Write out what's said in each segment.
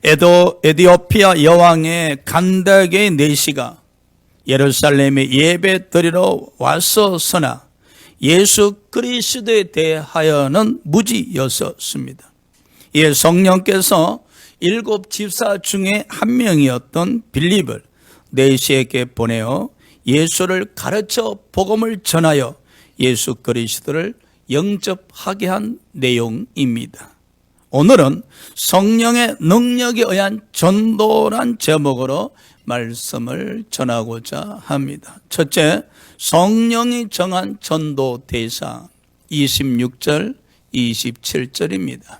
에디오피아 여왕의 간다게 내시가 예루살렘에 예배 드리러 왔었으나 예수 그리스도에 대하여는 무지였었습니다. 이에 성령께서 7 집사 중에 한 명이었던 빌립을 내시에게 보내어 예수를 가르쳐 복음을 전하여 예수 그리스도를 영접하게 한 내용입니다. 오늘은 성령의 능력에 의한 전도란 제목으로 말씀을 전하고자 합니다. 첫째, 성령이 정한 전도 대상 26절, 27절입니다.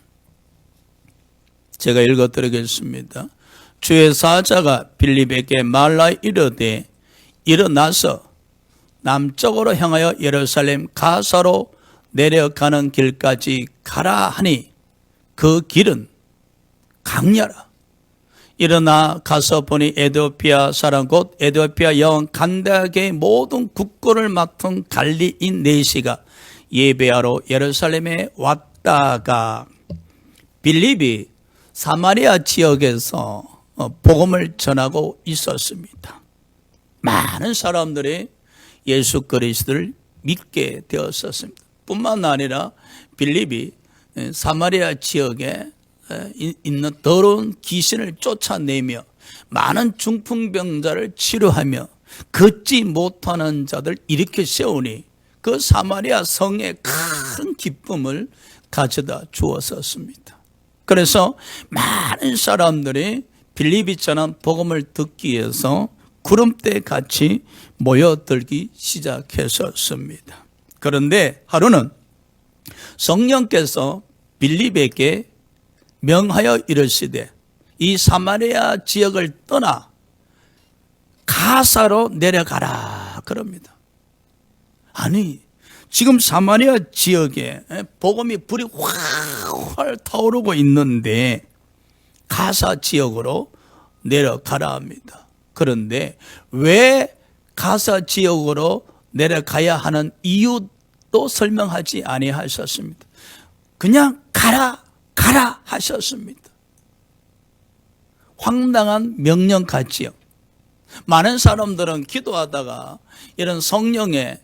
제가 읽어드리겠습니다. 주의 사자가 빌립에게 말라 이르되 일어나서 남쪽으로 향하여 예루살렘 가사로 내려가는 길까지 가라 하니 그 길은 강야라. 일어나 가서 보니 에디오피아 사람 곧 에디오피아 여왕 간다게의 모든 국고를 맡은 관리인 내시가 예배하러 예루살렘에 왔다가 빌립이 사마리아 지역에서 복음을 전하고 있었습니다. 많은 사람들이 예수 그리스도를 믿게 되었었습니다. 뿐만 아니라 빌립이 사마리아 지역에 있는 더러운 귀신을 쫓아내며 많은 중풍병자를 치료하며 걷지 못하는 자들 일으켜 세우니 그 사마리아 성에 큰 기쁨을 가져다 주었었습니다. 그래서 많은 사람들이 빌립이 전한 복음을 듣기 위해서 구름대 같이 모여들기 시작했었습니다. 그런데 하루는 성령께서 빌립에게 명하여 이르시되 이 사마리아 지역을 떠나 가사로 내려가라 그럽니다. 아니 지금 사마리아 지역에 복음이 불이 활활 타오르고 있는데 가사 지역으로 내려가라 합니다. 그런데 왜 가사 지역으로 내려가야 하는 이유도 설명하지 아니하셨습니다. 그냥 가라 하셨습니다. 황당한 명령 같지요. 많은 사람들은 기도하다가 이런 성령의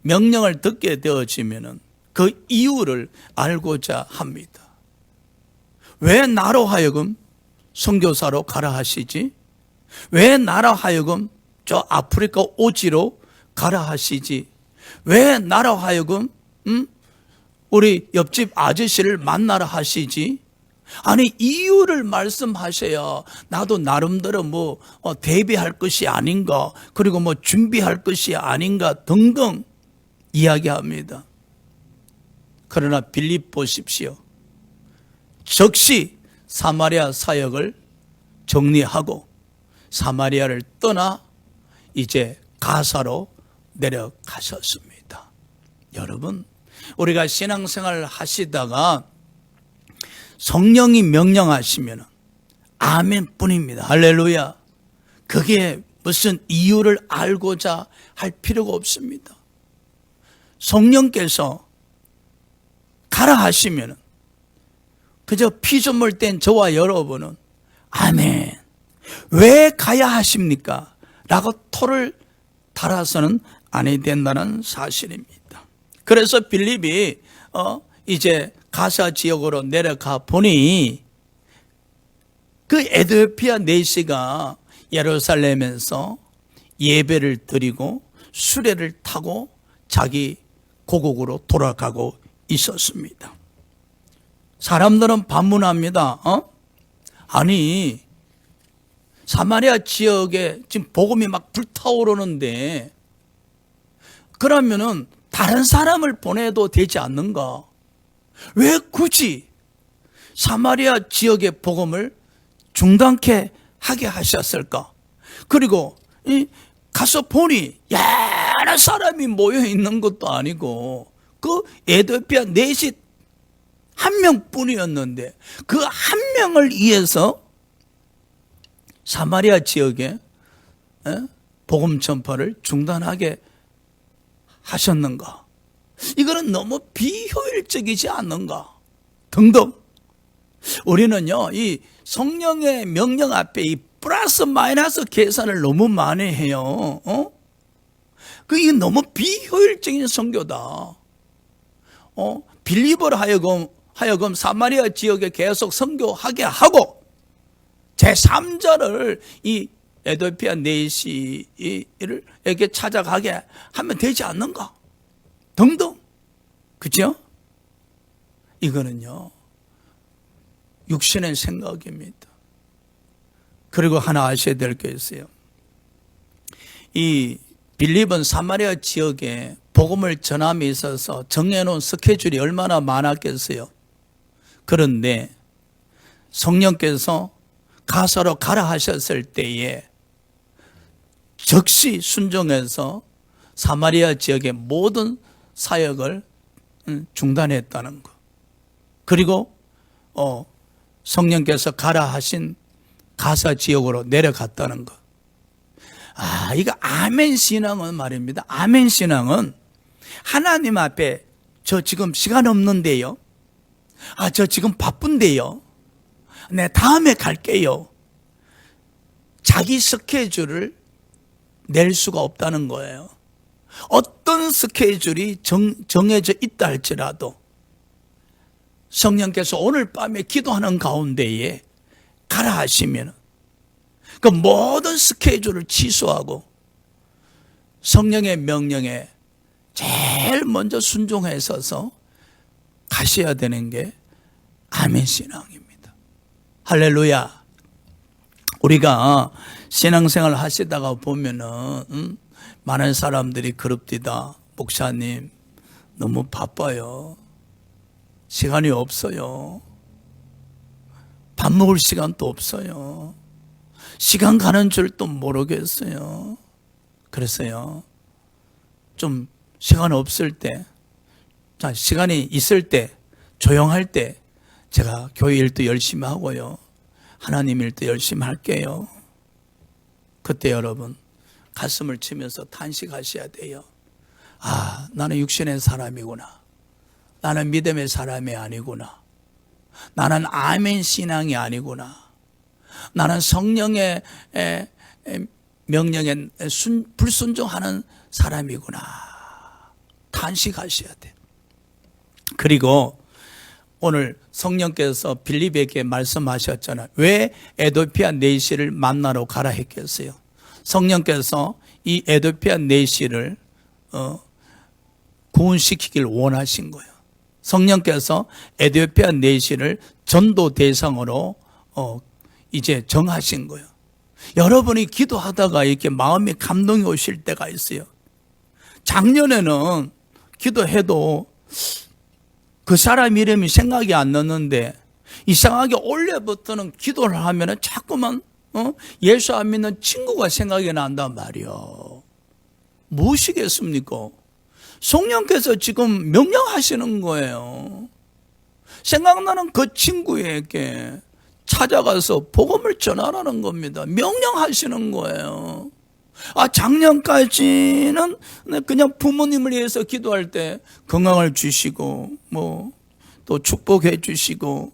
명령을 듣게 되어지면 그 이유를 알고자 합니다. 왜 나로 하여금 선교사로 가라 하시지? 왜 나로 하여금 저 아프리카 오지로 가라 하시지? 왜 나로 하여금 우리 옆집 아저씨를 만나라 하시지? 아니 이유를 말씀하셔야 나도 나름대로 대비할 것이 아닌가, 그리고 준비할 것이 아닌가 등등 이야기합니다. 그러나 빌립 보십시오. 즉시 사마리아 사역을 정리하고 사마리아를 떠나 이제 가사로 내려가셨습니다. 여러분, 우리가 신앙생활을 하시다가 성령이 명령하시면 아멘 뿐입니다. 할렐루야. 그게 무슨 이유를 알고자 할 필요가 없습니다. 성령께서 가라 하시면 그저 피조물 된 저와 여러분은 아멘, 왜 가야 하십니까? 라고 토를 달아서는 아니 된다는 사실입니다. 그래서 빌립이 이제 가사 지역으로 내려가 보니 그 에디오피아 내시가 예루살렘에서 예배를 드리고 수레를 타고 자기 고국으로 돌아가고 있었습니다. 사람들은 반문합니다. 아니 사마리아 지역에 지금 복음이 막 불타오르는데 그러면은 다른 사람을 보내도 되지 않는가? 왜 굳이 사마리아 지역의 복음을 중단케 하게 하셨을까? 그리고 가서 보니 여러 사람이 모여 있는 것도 아니고 그 에디오피아 내시 한 명뿐이었는데 그 한 명을 위해서 사마리아 지역에 복음 전파를 중단하게 하셨는가? 이거는 너무 비효율적이지 않는가? 등등 우리는요, 이 성령의 명령 앞에 이 플러스 마이너스 계산을 너무 많이 해요. 그게 너무 비효율적인 선교다. 빌리버로 하여금 사마리아 지역에 계속 선교하게 하고 제3자를 이 에도피아 네시에게 찾아가게 하면 되지 않는가? 등등. 그죠? 이거는요, 육신의 생각입니다. 그리고 하나 아셔야 될 게 있어요. 이 빌립은 사마리아 지역에 복음을 전함에 있어서 정해놓은 스케줄이 얼마나 많았겠어요. 그런데 성령께서 가서로 가라 하셨을 때에 즉시 순종해서 사마리아 지역의 모든 사역을 중단했다는 것. 그리고 성령께서 가라 하신 가사 지역으로 내려갔다는 것. 이거 아멘 신앙은 말입니다. 아멘 신앙은 하나님 앞에 저 지금 시간 없는데요. 저 지금 바쁜데요. 네, 다음에 갈게요. 자기 스케줄을 낼 수가 없다는 거예요. 어떤 스케줄이 정해져 있다 할지라도 성령께서 오늘 밤에 기도하는 가운데에 가라 하시면 그 모든 스케줄을 취소하고 성령의 명령에 제일 먼저 순종해 서서 가셔야 되는 게 아멘 신앙입니다. 할렐루야. 우리가 신앙생활 하시다가 보면은 많은 사람들이 그럽디다. 목사님 너무 바빠요. 시간이 없어요. 밥 먹을 시간도 없어요. 시간 가는 줄도 모르겠어요. 그래서요, 좀 시간 없을 때, 시간이 있을 때, 조용할 때 제가 교회 일도 열심히 하고요, 하나님 일도 열심히 할게요. 그때 여러분 가슴을 치면서 탄식하셔야 돼요. 나는 육신의 사람이구나. 나는 믿음의 사람이 아니구나. 나는 아멘 신앙이 아니구나. 나는 성령의 명령에 불순종하는 사람이구나. 탄식하셔야 돼. 그리고 오늘 성령께서 빌립에게 말씀하셨잖아요. 왜 에도피아 네시를 만나러 가라 했겠어요? 성령께서 이 에도피아 네시를 구원시키길 원하신 거예요. 성령께서 에도피아 네시를 전도 대상으로 이제 정하신 거예요. 여러분이 기도하다가 이렇게 마음에 감동이 오실 때가 있어요. 작년에는 기도해도 그 사람 이름이 생각이 안 났는데 이상하게 올해부터는 기도를 하면 자꾸만 예수 안 믿는 친구가 생각이 난단 말이요. 무엇이겠습니까? 성령께서 지금 명령하시는 거예요. 생각나는 그 친구에게 찾아가서 복음을 전하라는 겁니다. 명령하시는 거예요. 작년까지는 그냥 부모님을 위해서 기도할 때 건강을 주시고 또 축복해 주시고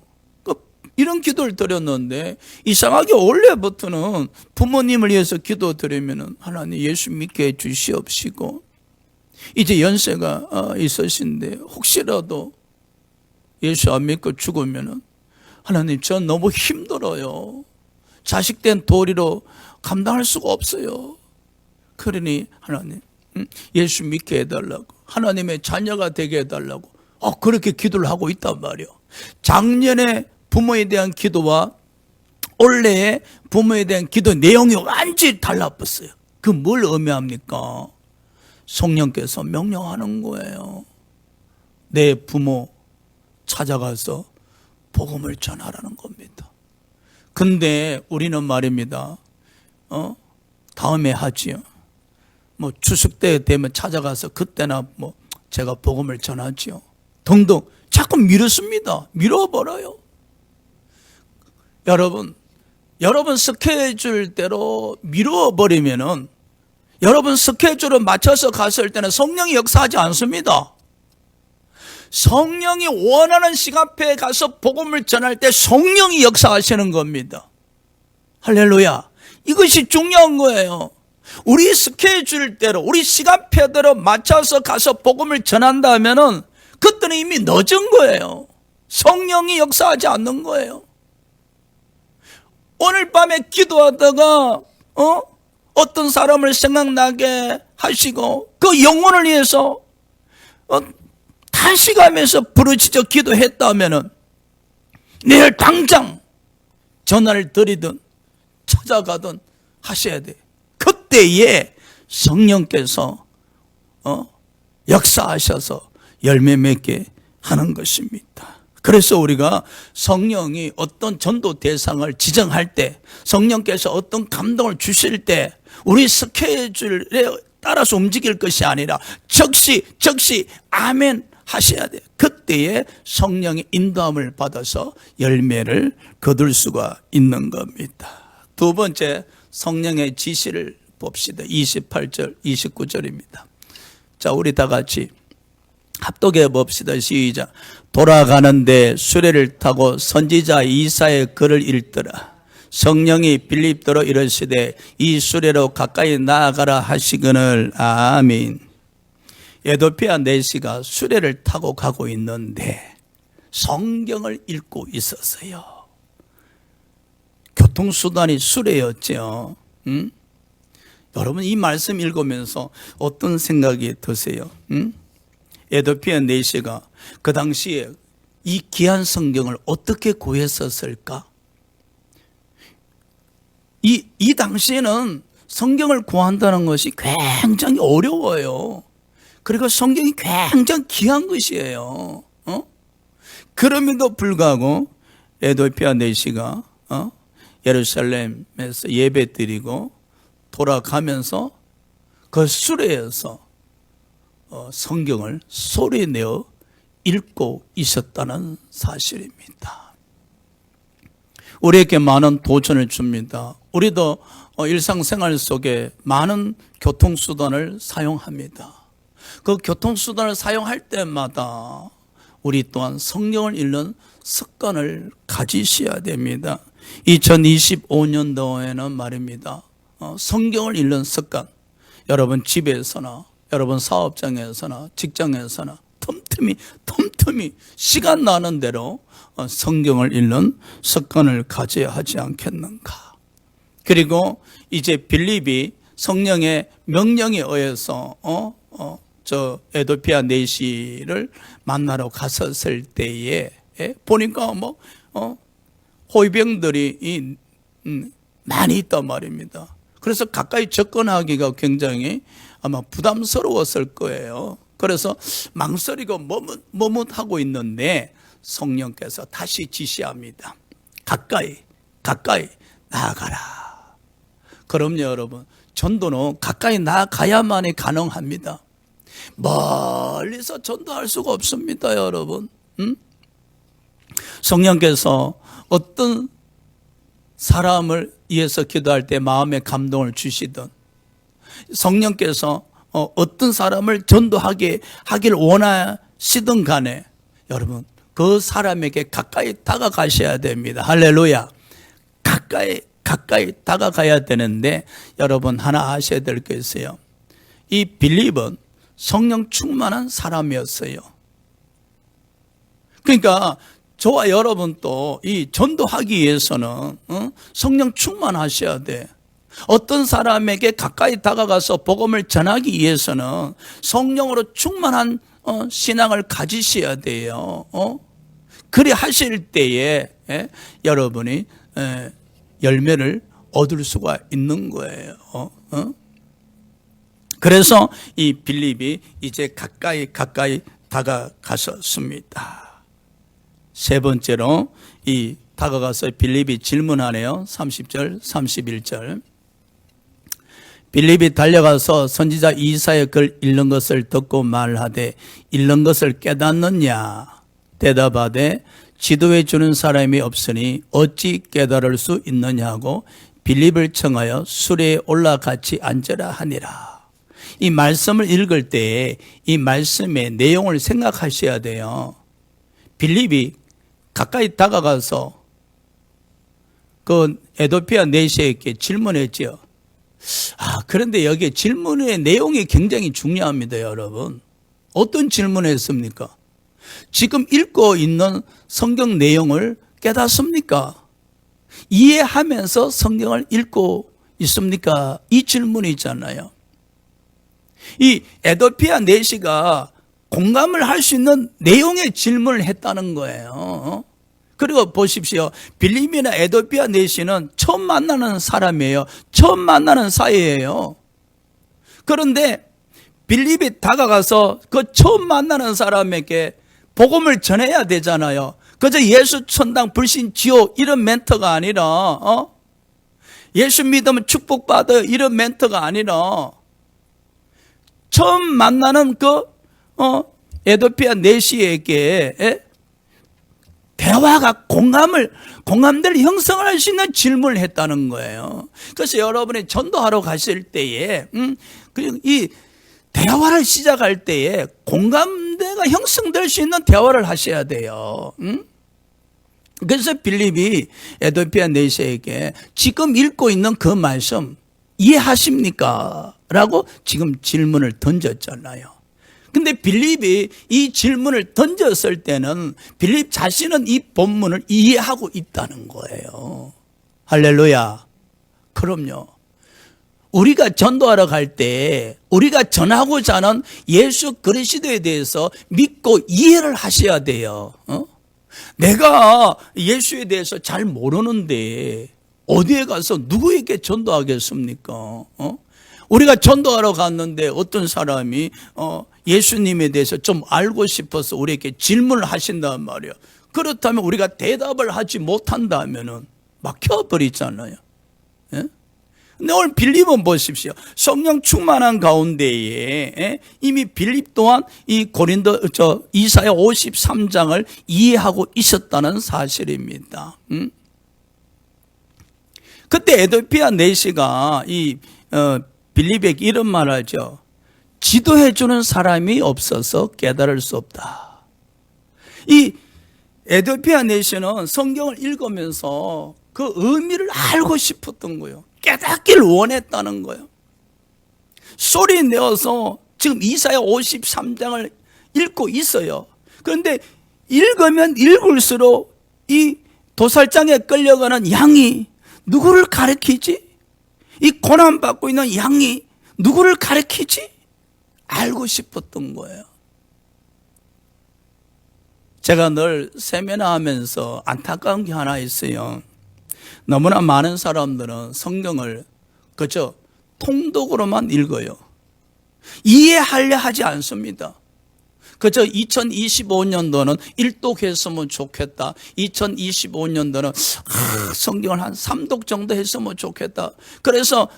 이런 기도를 드렸는데 이상하게 올해부터는 부모님을 위해서 기도 드리면 하나님 예수 믿게 해 주시옵시고 이제 연세가 있으신데 혹시라도 예수 안 믿고 죽으면 하나님 전 너무 힘들어요. 자식된 도리로 감당할 수가 없어요. 그러니 하나님 예수 믿게 해달라고, 하나님의 자녀가 되게 해달라고 그렇게 기도를 하고 있단 말이에요. 작년에 부모에 대한 기도와 올해의 부모에 대한 기도 내용이 완전히 달라졌어요. 그 뭘 의미합니까? 성령께서 명령하는 거예요. 내 부모 찾아가서 복음을 전하라는 겁니다. 근데 우리는 말입니다. 다음에 하지요. 추석 때 되면 찾아가서 그때나 제가 복음을 전하지요. 등등 자꾸 미뤘습니다. 미뤄버려요. 여러분 스케줄대로 미뤄버리면은 여러분 스케줄을 맞춰서 갔을 때는 성령이 역사하지 않습니다. 성령이 원하는 시간표에 가서 복음을 전할 때 성령이 역사하시는 겁니다. 할렐루야. 이것이 중요한 거예요. 우리 스케줄대로, 우리 시간표대로 맞춰서 가서 복음을 전한다면은 그때는 이미 늦은 거예요. 성령이 역사하지 않는 거예요. 오늘 밤에 기도하다가 어떤 사람을 생각나게 하시고 그 영혼을 위해서 탄식하면서 부르짖어 기도했다면은 내일 당장 전화를 드리든 찾아가든 하셔야 돼. 그때에 성령께서 역사하셔서 열매 맺게 하는 것입니다. 그래서 우리가 성령이 어떤 전도 대상을 지정할 때, 성령께서 어떤 감동을 주실 때 우리 스케줄에 따라서 움직일 것이 아니라 즉시 아멘 하셔야 돼요. 그때에 성령의 인도함을 받아서 열매를 거둘 수가 있는 겁니다. 두 번째, 성령의 지시를 봅시다. 28절, 29절입니다. 자, 우리 다 같이 합독해 봅시다. 시작. 돌아가는데 수레를 타고 선지자 이사의 글을 읽더라. 성령이 빌립더로 이르시되 이 수레로 가까이 나아가라 하시거늘. 아멘. 에도피아 내시가 수레를 타고 가고 있는데 성경을 읽고 있었어요. 교통수단이 수레였죠. 여러분 이 말씀 읽으면서 어떤 생각이 드세요? 에도피아 내시가 그 당시에 이 귀한 성경을 어떻게 구했었을까? 이 당시에는 성경을 구한다는 것이 굉장히 어려워요. 그리고 성경이 굉장히 귀한 것이에요. 그럼에도 불구하고 에도피아 내시가 예루살렘에서 예배 드리고 돌아가면서 그 수레에서 성경을 소리내어 읽고 있었다는 사실입니다. 우리에게 많은 도전을 줍니다. 우리도 일상생활 속에 많은 교통수단을 사용합니다. 그 교통수단을 사용할 때마다 우리 또한 성경을 읽는 습관을 가지셔야 됩니다. 2025년도에는 말입니다. 성경을 읽는 습관, 여러분 집에서나 여러분 사업장에서나 직장에서나 틈틈이 시간 나는 대로 성경을 읽는 습관을 가져야 하지 않겠는가. 그리고 이제 빌립이 성령의 명령에 의해서 저 에도피아 내시를 만나러 갔었을 때에 보니까 호위병들이 많이 있단 말입니다. 그래서 가까이 접근하기가 굉장히 아마 부담스러웠을 거예요. 그래서 망설이고 머뭇하고 있는데 성령께서 다시 지시합니다. 가까이 나아가라. 그럼요, 여러분. 전도는 가까이 나아가야만이 가능합니다. 멀리서 전도할 수가 없습니다, 여러분. 성령께서 어떤 사람을 위해서 기도할 때 마음에 감동을 주시든, 성령께서 어떤 사람을 전도하길 원하시든 간에 여러분 그 사람에게 가까이 다가가셔야 됩니다. 할렐루야. 가까이 다가가야 되는데 여러분 하나 아셔야 될 게 있어요. 이 빌립은 성령 충만한 사람이었어요. 그러니까 저와 여러분도 이 전도하기 위해서는 성령 충만하셔야 돼. 어떤 사람에게 가까이 다가가서 복음을 전하기 위해서는 성령으로 충만한 신앙을 가지셔야 돼요. 그리 하실 때에 여러분이 열매를 얻을 수가 있는 거예요. 그래서 이 빌립이 이제 가까이 다가갔습니다. 세 번째로 이 다가가서 빌립이 질문하네요. 30절, 31절. 빌립이 달려가서 선지자 이사의 글 읽는 것을 듣고 말하되 읽는 것을 깨닫느냐? 대답하되 지도해 주는 사람이 없으니 어찌 깨달을 수 있느냐고 빌립을 청하여 수레에 올라같이 앉으라 하니라. 이 말씀을 읽을 때 이 말씀의 내용을 생각하셔야 돼요. 빌립이 가까이 다가가서 그 에도피아 내시에게 질문했죠. 그런데 여기 질문의 내용이 굉장히 중요합니다, 여러분. 어떤 질문을 했습니까? 지금 읽고 있는 성경 내용을 깨닫습니까? 이해하면서 성경을 읽고 있습니까? 이 질문이 있잖아요. 이 에도피아 내시가 공감을 할 수 있는 내용의 질문을 했다는 거예요. 그리고 보십시오. 빌립이나 에도피아 내시는 처음 만나는 사람이에요. 처음 만나는 사이예요. 그런데 빌립이 다가가서 그 처음 만나는 사람에게 복음을 전해야 되잖아요. 그저 예수 천당 불신 지옥 이런 멘트가 아니라 예수 믿으면 축복받아요 이런 멘트가 아니라 처음 만나는 그 에도피아 내시에게 대화가 공감대를 형성할 수 있는 질문을 했다는 거예요. 그래서 여러분이 전도하러 가실 때에 이 대화를 시작할 때에 공감대가 형성될 수 있는 대화를 하셔야 돼요. 그래서 빌립이 에도피아 내시에게 지금 읽고 있는 그 말씀 이해하십니까? 라고 지금 질문을 던졌잖아요. 근데 빌립이 이 질문을 던졌을 때는 빌립 자신은 이 본문을 이해하고 있다는 거예요. 할렐루야. 그럼요. 우리가 전도하러 갈 때 우리가 전하고자 하는 예수 그리스도에 대해서 믿고 이해를 하셔야 돼요. 내가 예수에 대해서 잘 모르는데 어디에 가서 누구에게 전도하겠습니까? 우리가 전도하러 갔는데 어떤 사람이 예수님에 대해서 좀 알고 싶어서 우리에게 질문을 하신단 말이에요. 그렇다면 우리가 대답을 하지 못한다면 막혀버리잖아요. 예? 근데 오늘 빌립은 보십시오. 성령 충만한 가운데에 이미 빌립 또한 이 이사야 53장을 이해하고 있었다는 사실입니다. 그때 에도피아 내시가 이 빌립에게 이런 말을 하죠. 지도해 주는 사람이 없어서 깨달을 수 없다. 이 에도피아 내시는 성경을 읽으면서 그 의미를 알고 싶었던 거예요. 깨닫기를 원했다는 거예요. 소리 내어서 지금 이사야 53장을 읽고 있어요. 그런데 읽으면 읽을수록 이 도살장에 끌려가는 양이 누구를 가리키지? 이 고난받고 있는 양이 누구를 가리키지? 알고 싶었던 거예요. 제가 늘 세미나하면서 안타까운 게 하나 있어요. 너무나 많은 사람들은 성경을 그저 통독으로만 읽어요. 이해하려 하지 않습니다. 그저 2025년도는 일독했으면 좋겠다. 2025년도는 성경을 한 3독 정도 했으면 좋겠다. 그래서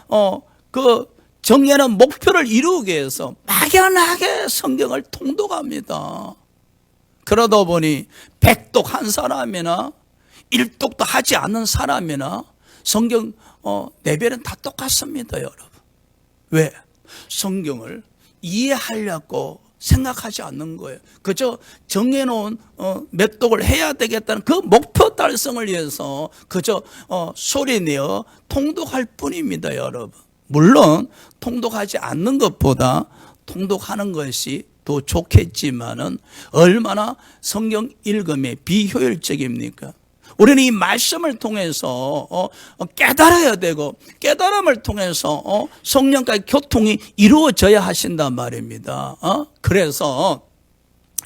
그 정해놓은 목표를 이루기 위해서 막연하게 성경을 통독합니다. 그러다 보니 100독 한 사람이나 1독도 하지 않는 사람이나 성경 레벨은 다 똑같습니다, 여러분. 왜? 성경을 이해하려고 생각하지 않는 거예요. 그저 정해놓은 몇 독을 해야 되겠다는 그 목표 달성을 위해서 그저 소리내어 통독할 뿐입니다, 여러분. 물론 통독하지 않는 것보다 통독하는 것이 더 좋겠지만은 얼마나 성경 읽음에 비효율적입니까? 우리는 이 말씀을 통해서 깨달아야 되고 깨달음을 통해서 성령과의 교통이 이루어져야 하신단 말입니다. 그래서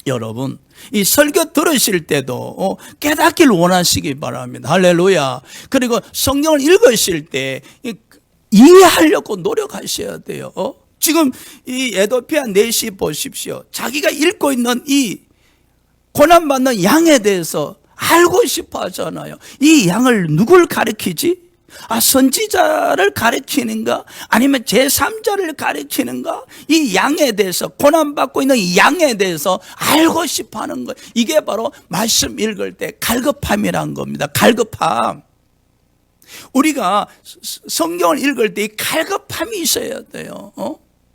여러분 이 설교 들으실 때도 깨닫기를 원하시기 바랍니다. 할렐루야. 그리고 성경을 읽으실 때 이해하려고 노력하셔야 돼요. 지금 이 에도피아 내시 보십시오. 자기가 읽고 있는 이 고난받는 양에 대해서 알고 싶어 하잖아요. 이 양을 누굴 가리키지? 선지자를 가리키는가? 아니면 제3자를 가리키는가? 이 양에 대해서, 고난받고 있는 이 양에 대해서 알고 싶어 하는 거예요. 이게 바로 말씀 읽을 때 갈급함이란 겁니다. 갈급함. 우리가 성경을 읽을 때 이 갈급함이 있어야 돼요.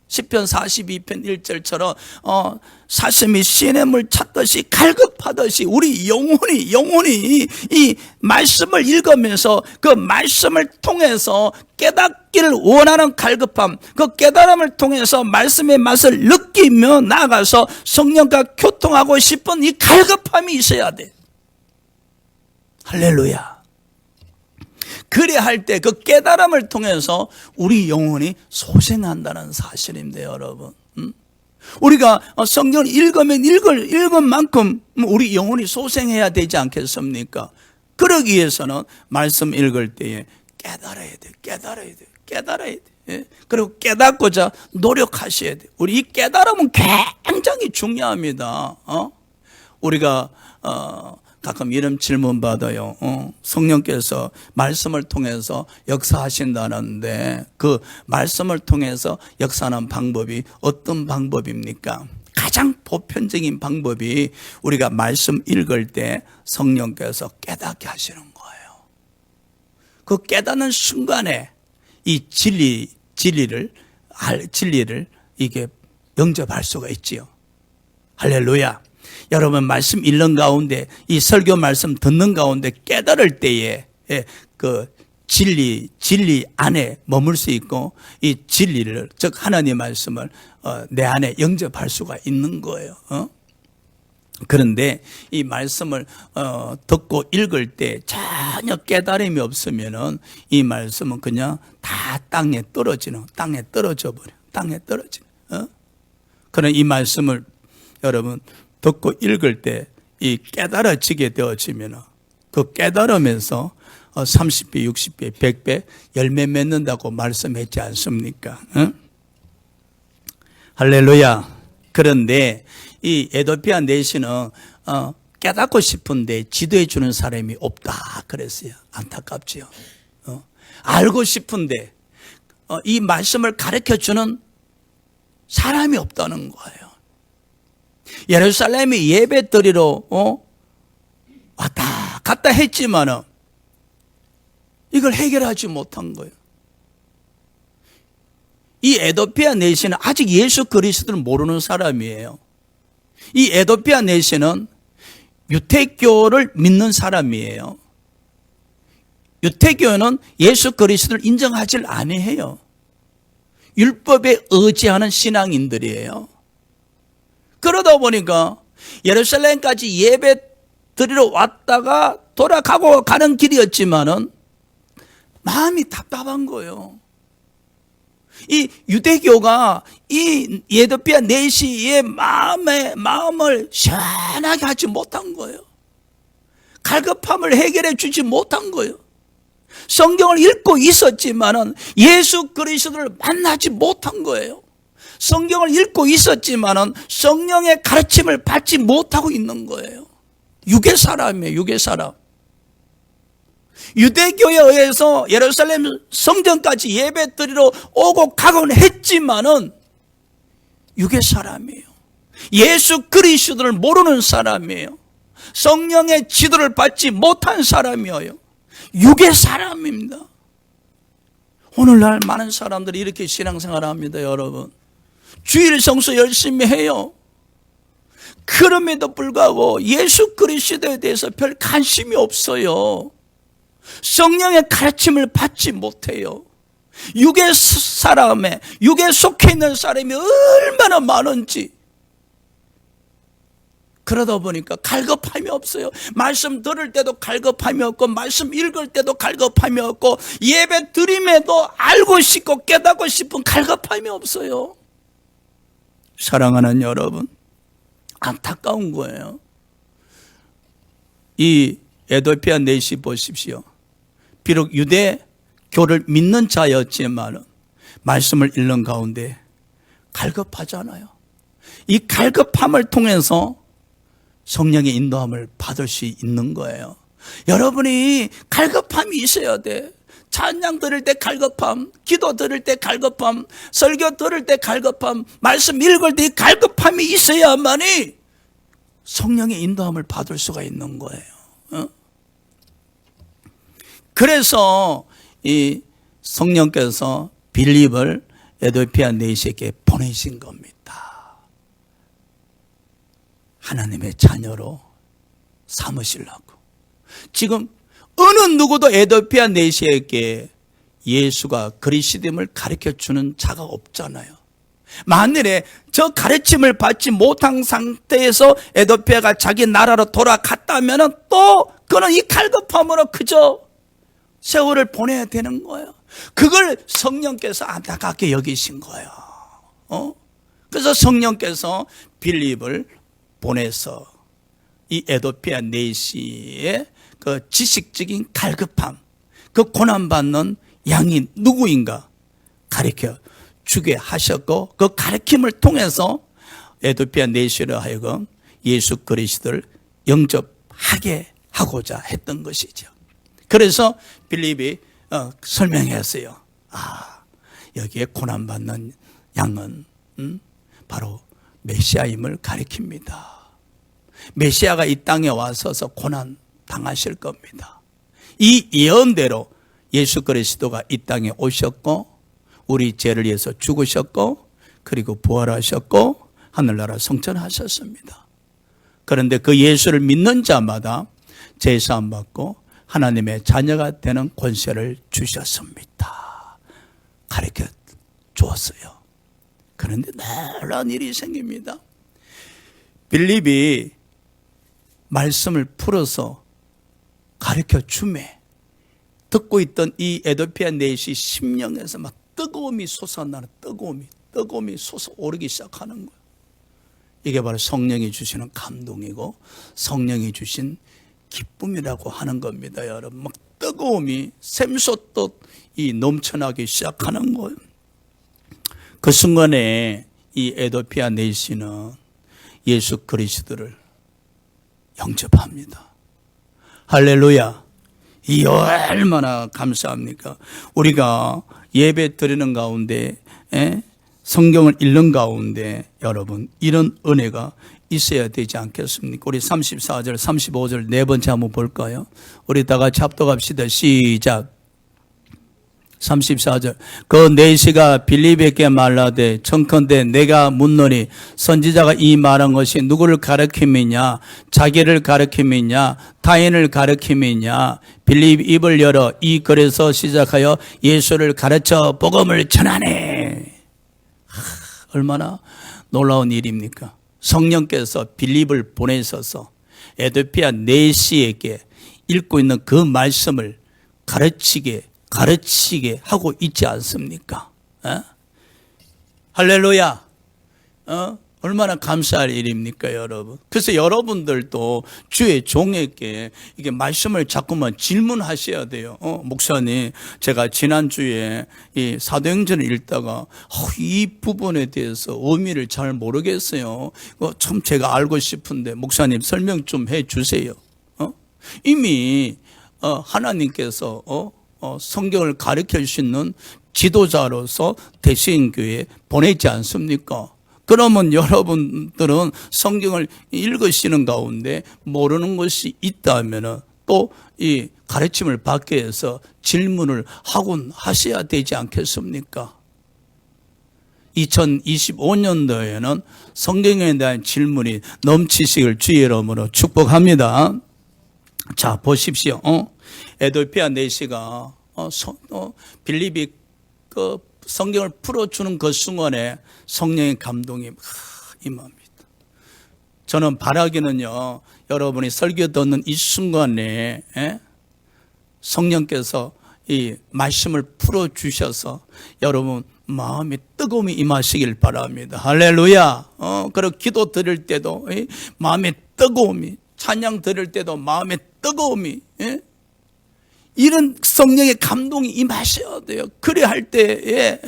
시편 42편 1절처럼 사슴이 시냇물 찾듯이 갈급하듯이 우리 영혼이 이 말씀을 읽으면서 그 말씀을 통해서 깨닫기를 원하는 갈급함, 그 깨달음을 통해서 말씀의 맛을 느끼며 나아가서 성령과 교통하고 싶은 이 갈급함이 있어야 돼. 할렐루야. 그래 할 때 그 깨달음을 통해서 우리 영혼이 소생한다는 사실입니다, 여러분. 우리가 성경을 읽은 만큼 우리 영혼이 소생해야 되지 않겠습니까? 그러기 위해서는 말씀 읽을 때에 깨달아야 돼. 예? 그리고 깨닫고자 노력하셔야 돼. 우리 이 깨달음은 굉장히 중요합니다. 우리가 가끔 이런 질문 받아요. 성령께서 말씀을 통해서 역사하신다는데 그 말씀을 통해서 역사하는 방법이 어떤 방법입니까? 가장 보편적인 방법이 우리가 말씀 읽을 때 성령께서 깨닫게 하시는 거예요. 그 깨닫는 순간에 이 진리를 이게 영접할 수가 있지요. 할렐루야. 여러분 말씀 읽는 가운데 이 설교 말씀 듣는 가운데 깨달을 때에 그 진리 안에 머물 수 있고 이 진리를 즉 하나님의 말씀을 내 안에 영접할 수가 있는 거예요. 그런데 이 말씀을 듣고 읽을 때 전혀 깨달음이 없으면은 이 말씀은 그냥 다 땅에 떨어져 버려. 그런 이 말씀을 여러분 듣고 읽을 때 이 깨달아지게 되어지면 그 깨달으면서 30배, 60배, 100배 열매 맺는다고 말씀했지 않습니까? 할렐루야. 그런데 이 에도피아 내시는 깨닫고 싶은데 지도해 주는 사람이 없다 그랬어요. 안타깝지요. 알고 싶은데 이 말씀을 가르쳐 주는 사람이 없다는 거예요. 예루살렘에 예배 드리러 왔다 갔다 했지만은 이걸 해결하지 못한 거예요. 이 에도피아 내시는 아직 예수 그리스도를 모르는 사람이에요. 이 에도피아 내시는 유태교를 믿는 사람이에요. 유태교는 예수 그리스도를 인정하지 아니해요. 율법에 의지하는 신앙인들이에요. 그러다 보니까 예루살렘까지 예배 드리러 왔다가 돌아가고 가는 길이었지만은 마음이 답답한 거예요. 이 유대교가 이 에도피아 내시의 마음을 시원하게 하지 못한 거예요. 갈급함을 해결해 주지 못한 거예요. 성경을 읽고 있었지만은 예수 그리스도를 만나지 못한 거예요. 성경을 읽고 있었지만은 성령의 가르침을 받지 못하고 있는 거예요. 유괴 사람이에요, 유괴 사람. 유대교에 의해서 예루살렘 성전까지 예배 드리러 오고 가곤 했지만은 유괴 사람이에요. 예수 그리스도를 모르는 사람이에요. 성령의 지도를 받지 못한 사람이에요. 유괴 사람입니다. 오늘날 많은 사람들이 이렇게 신앙생활을 합니다, 여러분. 주일 성수 열심히 해요. 그럼에도 불구하고 예수 그리스도에 대해서 별 관심이 없어요. 성령의 가르침을 받지 못해요. 육의 속해 있는 사람이 얼마나 많은지. 그러다 보니까 갈급함이 없어요. 말씀 들을 때도 갈급함이 없고 말씀 읽을 때도 갈급함이 없고 예배 드림에도 알고 싶고 깨닫고 싶은 갈급함이 없어요. 사랑하는 여러분, 안타까운 거예요. 이 에도피아 내시 보십시오. 비록 유대교를 믿는 자였지만 말씀을 읽는 가운데 갈급하잖아요. 이 갈급함을 통해서 성령의 인도함을 받을 수 있는 거예요. 여러분이 갈급함이 있어야 돼. 찬양 들을 때 갈급함, 기도 들을 때 갈급함, 설교 들을 때 갈급함, 말씀 읽을 때 갈급함이 있어야만이 성령의 인도함을 받을 수가 있는 거예요. 그래서 이 성령께서 빌립을 에도피아 내시에게 보내신 겁니다. 하나님의 자녀로 삼으시려고. 지금 어느 누구도 에도피아 내시에게 예수가 그리스도임을 가르쳐주는 자가 없잖아요. 만일에 저 가르침을 받지 못한 상태에서 에도피아가 자기 나라로 돌아갔다면 또 그는 이 갈급함으로 그저 세월을 보내야 되는 거예요. 그걸 성령께서 안타깝게 여기신 거예요. 그래서 성령께서 빌립을 보내서 이 에도피아 내시의 그 지식적인 갈급함, 그 고난받는 양이 누구인가 가르쳐 주게 하셨고, 그 가르침을 통해서 에도피아 내시로 하여금 예수 그리스도를 영접하게 하고자 했던 것이죠. 그래서 빌립이 설명했어요. 여기에 고난받는 양은 바로 메시아임을 가리킵니다. 메시아가 이 땅에 와서서 고난 당하실 겁니다. 이 예언대로 예수 그리스도가 이 땅에 오셨고, 우리 죄를 위해서 죽으셨고, 그리고 부활하셨고, 하늘나라 성천하셨습니다. 그런데 그 예수를 믿는 자마다 제사함 받고 하나님의 자녀가 되는 권세를 주셨습니다. 가르쳐 주었어요. 그런데 놀라운 일이 생깁니다. 빌립이 말씀을 풀어서 가르쳐 주매 듣고 있던 이 에도피아 내시 심령에서 막 뜨거움이 솟아나는 뜨거움이 솟아오르기 시작하는 거예요. 이게 바로 성령이 주시는 감동이고 성령이 주신 기쁨이라고 하는 겁니다. 여러분, 막 뜨거움이 샘솟듯 넘쳐나기 시작하는 거예요. 그 순간에 이 에도피아 내시는 예수 그리스도를 영접합니다. 할렐루야. 이 얼마나 감사합니까? 우리가 예배 드리는 가운데, 성경을 읽는 가운데 여러분 이런 은혜가 있어야 되지 않겠습니까? 우리 34절, 35절 네 번째 한번 볼까요? 우리 다 같이 합독합시다. 시작. 34절. 그 내시가 빌립에게 말하되 청컨대 내가 묻노니 선지자가 이 말한 것이 누구를 가르킴이냐, 자기를 가르킴이냐, 타인을 가르킴이냐. 빌립 입을 열어 이 글에서 시작하여 예수를 가르쳐 복음을 전하네. 얼마나 놀라운 일입니까? 성령께서 빌립을 보내셔서 에도피아 내시에게 읽고 있는 그 말씀을 가르치게 하고 있지 않습니까? 할렐루야. 얼마나 감사할 일입니까, 여러분? 그래서 여러분들도 주의 종에게 이게 말씀을 자꾸만 질문하셔야 돼요. 목사님, 제가 지난주에 이 사도행전을 읽다가 이 부분에 대해서 의미를 잘 모르겠어요. 참 제가 알고 싶은데 목사님 설명 좀 해 주세요. 이미 하나님께서 성경을 가르쳐 주시는 지도자로서 대신교회에 보내지 않습니까? 그러면 여러분들은 성경을 읽으시는 가운데 모르는 것이 있다면 또 이 가르침을 받기 위해서 질문을 하곤 하셔야 되지 않겠습니까? 2025년도에는 성경에 대한 질문이 넘치시길 주의 이름으로 축복합니다. 자, 보십시오. 에도피아 내시가 빌립이 그 성경을 풀어주는 그 순간에 성령의 감동이 임합니다. 저는 바라기는요, 여러분이 설교 듣는 이 순간에 성령께서 이 말씀을 풀어주셔서 여러분 마음에 뜨거움이 임하시길 바랍니다. 할렐루야. 그리고 기도 드릴 때도 마음에 뜨거움이, 찬양 드릴 때도 마음에 뜨거움이, 이런 성령의 감동이 임하셔야 돼요. 그래야 할 때에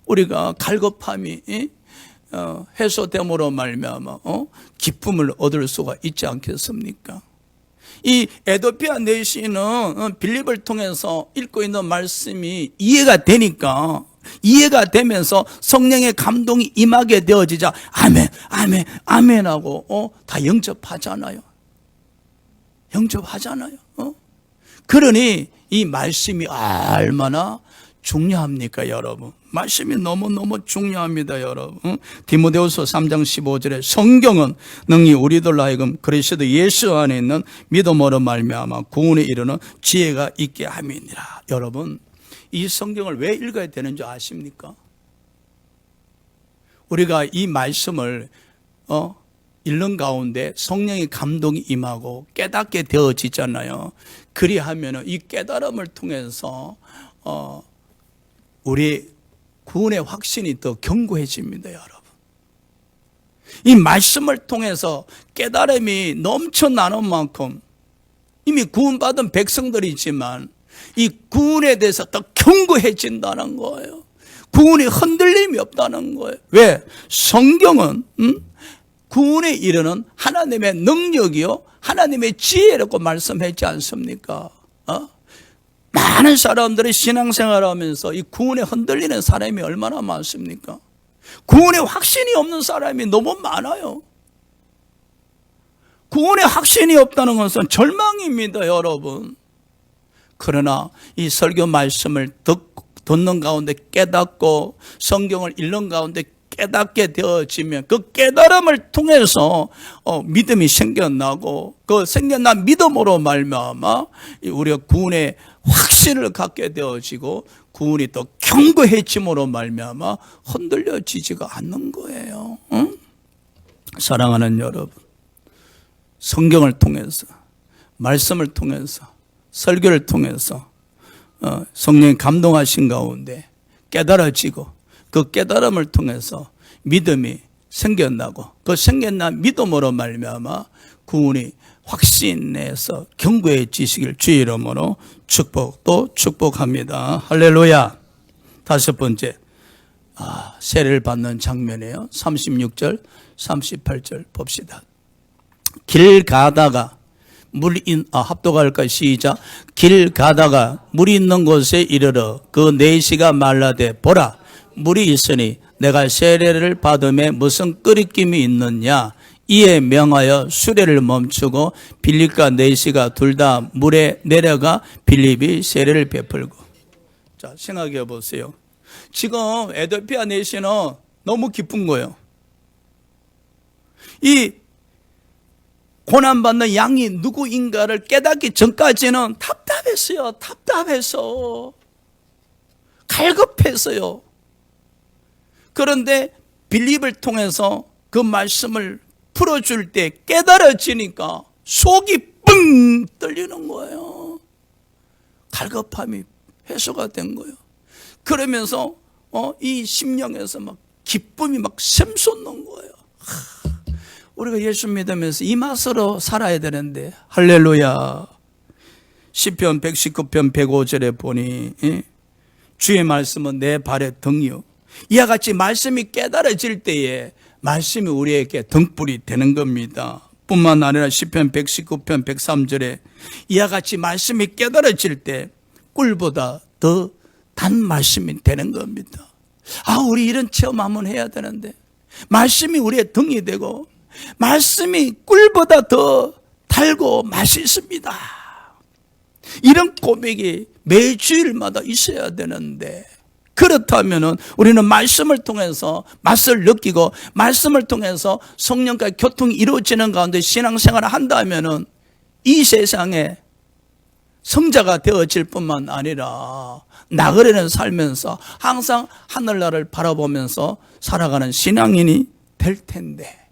우리가 갈급함이 해소됨으로 말미암아 기쁨을 얻을 수가 있지 않겠습니까? 이 에도피아 내시는 빌립을 통해서 읽고 있는 말씀이 이해가 되면서 성령의 감동이 임하게 되어지자 아멘, 아멘, 아멘 하고 다 영접하잖아요. 그러니 이 말씀이 얼마나 중요합니까, 여러분? 말씀이 너무너무 중요합니다, 여러분. 디모데후서 3장 15절에 성경은 능히 우리들 하여금 그리스도 예수 안에 있는 믿음으로 말미암아 구원에 이르는 지혜가 있게 함이니라. 여러분, 이 성경을 왜 읽어야 되는 줄 아십니까? 우리가 이 말씀을 읽는 가운데 성령의 감동이 임하고 깨닫게 되어지잖아요. 그리하면 이 깨달음을 통해서 우리 구원의 확신이 더 견고해집니다, 여러분. 이 말씀을 통해서 깨달음이 넘쳐나는 만큼 이미 구원받은 백성들이지만 이 구원에 대해서 더 견고해진다는 거예요. 구원이 흔들림이 없다는 거예요. 왜? 성경은 구원에 이르는 하나님의 능력이요 하나님의 지혜라고 말씀했지 않습니까? 많은 사람들이 신앙생활을 하면서 이 구원에 흔들리는 사람이 얼마나 많습니까? 구원에 확신이 없는 사람이 너무 많아요. 구원에 확신이 없다는 것은 절망입니다, 여러분. 그러나 이 설교 말씀을 듣는 가운데 깨닫고 성경을 읽는 가운데 깨닫게 되어지면 그 깨달음을 통해서 믿음이 생겨나고 그 생겨난 믿음으로 말미암아 우리가 구원의 확신을 갖게 되어지고 구원이 더 견고해짐으로 말미암아 흔들려지지가 않는 거예요. 응? 사랑하는 여러분, 성경을 통해서 말씀을 통해서 설교를 통해서 성령이 감동하신 가운데 깨달아지고 그 깨달음을 통해서 믿음이 생겨나고 그 생겨난 믿음으로 말미암아 구원이 확신에서 견고해지시길 주의 이름으로 축복합니다. 할렐루야. 다섯 번째, 세례를 받는 장면이에요. 36절 38절 봅시다. 길 가다가 합독할까 시작. 길 가다가 물이 있는 곳에 이르러 그 내시가 말라되 보라 물이 있으니 내가 세례를 받음에 무슨 끄리낌이 있느냐. 이에 명하여 수레를 멈추고 빌립과 내시가 둘 다 물에 내려가 빌립이 세례를 베풀고. 자, 생각해 보세요. 지금 에도피아 내시는 너무 기쁜 거예요. 이 고난받는 양이 누구인가를 깨닫기 전까지는 답답했어요. 답답해서 갈급했어요. 그런데 빌립을 통해서 그 말씀을 풀어줄 때 깨달아지니까 속이 뻥 뚫리는 거예요. 갈급함이 해소가 된 거예요. 그러면서 이 심령에서 막 기쁨이 막 샘솟는 거예요. 우리가 예수 믿으면서 이 맛으로 살아야 되는데. 할렐루야. 시편 119편 105절에 보니 주의 말씀은 내 발의 등이요. 이와 같이 말씀이 깨달아질 때에 말씀이 우리에게 등불이 되는 겁니다. 뿐만 아니라 시편 119편 103절에 이와 같이 말씀이 깨달아질 때 꿀보다 더 단 말씀이 되는 겁니다. 우리 이런 체험 한번 해야 되는데 말씀이 우리의 등이 되고 말씀이 꿀보다 더 달고 맛있습니다. 이런 고백이 매주일마다 있어야 되는데 그렇다면 우리는 말씀을 통해서 맛을 느끼고 말씀을 통해서 성령과 교통이 이루어지는 가운데 신앙생활을 한다면 이 세상에 성자가 되어질 뿐만 아니라 나그네는 살면서 항상 하늘나라를 바라보면서 살아가는 신앙인이 될 텐데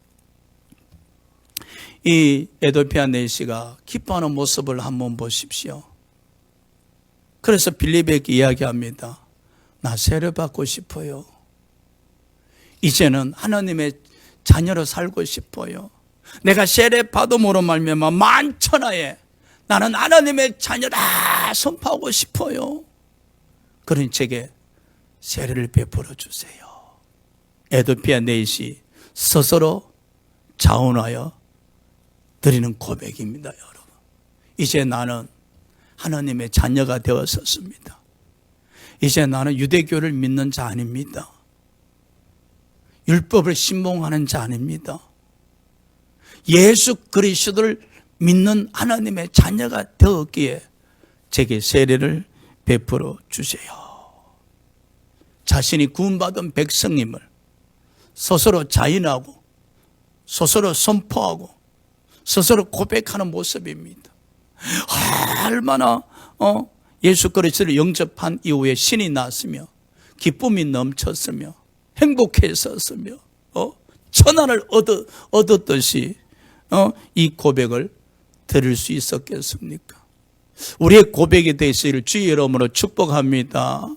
이 에도피아 내시가 기뻐하는 모습을 한번 보십시오. 그래서 빌립에게 이야기합니다. 나 세례 받고 싶어요. 이제는 하나님의 자녀로 살고 싶어요. 내가 세례 받음으로 말미암아 만천하에 나는 하나님의 자녀다 선포하고 싶어요. 그러니 제게 세례를 베풀어 주세요. 에도피아 내시 스스로 자원하여 드리는 고백입니다, 여러분. 이제 나는 하나님의 자녀가 되었었습니다. 이제 나는 유대교를 믿는 자 아닙니다. 율법을 신봉하는 자 아닙니다. 예수 그리스도를 믿는 하나님의 자녀가 되었기에 제게 세례를 베풀어 주세요. 자신이 구원받은 백성임을 스스로 자인하고 스스로 선포하고 스스로 고백하는 모습입니다. 얼마나 예수 그리스도를 영접한 이후에 신이 났으며 기쁨이 넘쳤으며 행복했었으며 천안을 얻었듯이 이 고백을 들을 수 있었겠습니까? 우리의 고백이 되시기를 주의 이름으로 축복합니다.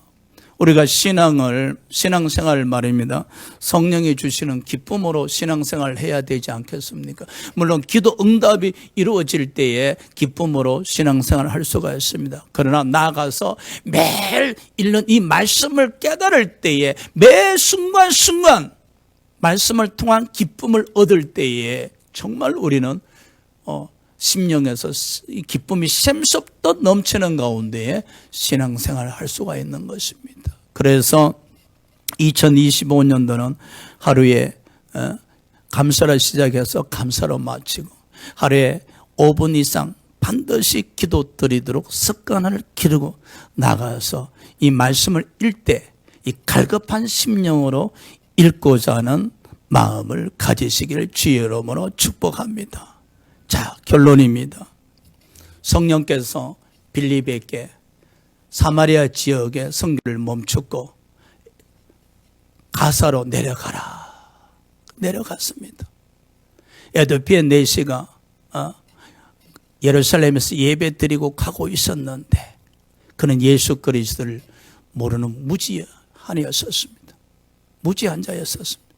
우리가 신앙생활을 말입니다. 성령이 주시는 기쁨으로 신앙생활을 해야 되지 않겠습니까? 물론 기도 응답이 이루어질 때에 기쁨으로 신앙생활을 할 수가 있습니다. 그러나 나아가서 매일 읽는 이 말씀을 깨달을 때에 매 순간순간 말씀을 통한 기쁨을 얻을 때에 정말 우리는 심령에서 이 기쁨이 샘솟듯 넘치는 가운데에 신앙생활을 할 수가 있는 것입니다. 그래서 2025년도는 하루에 감사를 시작해서 감사로 마치고 하루에 5분 이상 반드시 기도 드리도록 습관을 기르고 나가서 이 말씀을 읽을 때 이 갈급한 심령으로 읽고자 하는 마음을 가지시기를 주의 이름으로 축복합니다. 자, 결론입니다. 성령께서 빌립에게 사마리아 지역의 선교를 멈추고 가사로 내려갔습니다. 에도피의 내시가 예루살렘에서 예배 드리고 가고 있었는데 그는 예수 그리스도를 모르는 무지한이었습니다. 무지한 자였었습니다.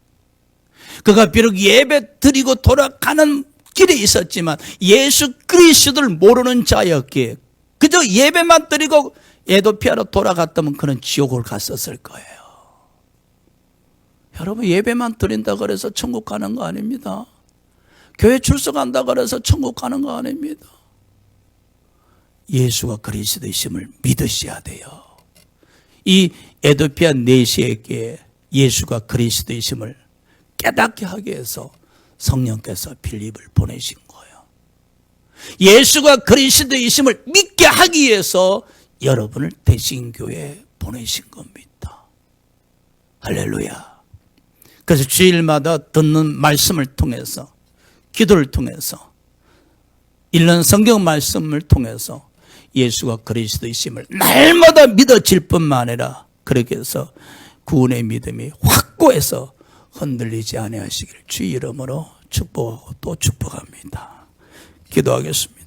그가 비록 예배 드리고 돌아가는 길에 있었지만 예수 그리스도를 모르는 자였기에 그저 예배만 드리고 에도피아로 돌아갔다면 그는 지옥을 갔었을 거예요. 여러분, 예배만 드린다고 해서 천국 가는 거 아닙니다. 교회 출석한다고 해서 천국 가는 거 아닙니다. 예수가 그리스도이심을 믿으셔야 돼요. 이 에도피아 내시에게 예수가 그리스도이심을 깨닫게 하기 위해서 성령께서 빌립을 보내신 거예요. 예수가 그리스도이심을 믿게 하기 위해서 여러분을 대신교회에 보내신 겁니다. 할렐루야. 그래서 주일마다 듣는 말씀을 통해서, 기도를 통해서, 읽는 성경 말씀을 통해서 예수가 그리스도이심을 날마다 믿어질 뿐만 아니라 그렇게 해서 구원의 믿음이 확고해서 흔들리지 아니하시기를 주의 이름으로 축복하고 또 축복합니다. 기도하겠습니다.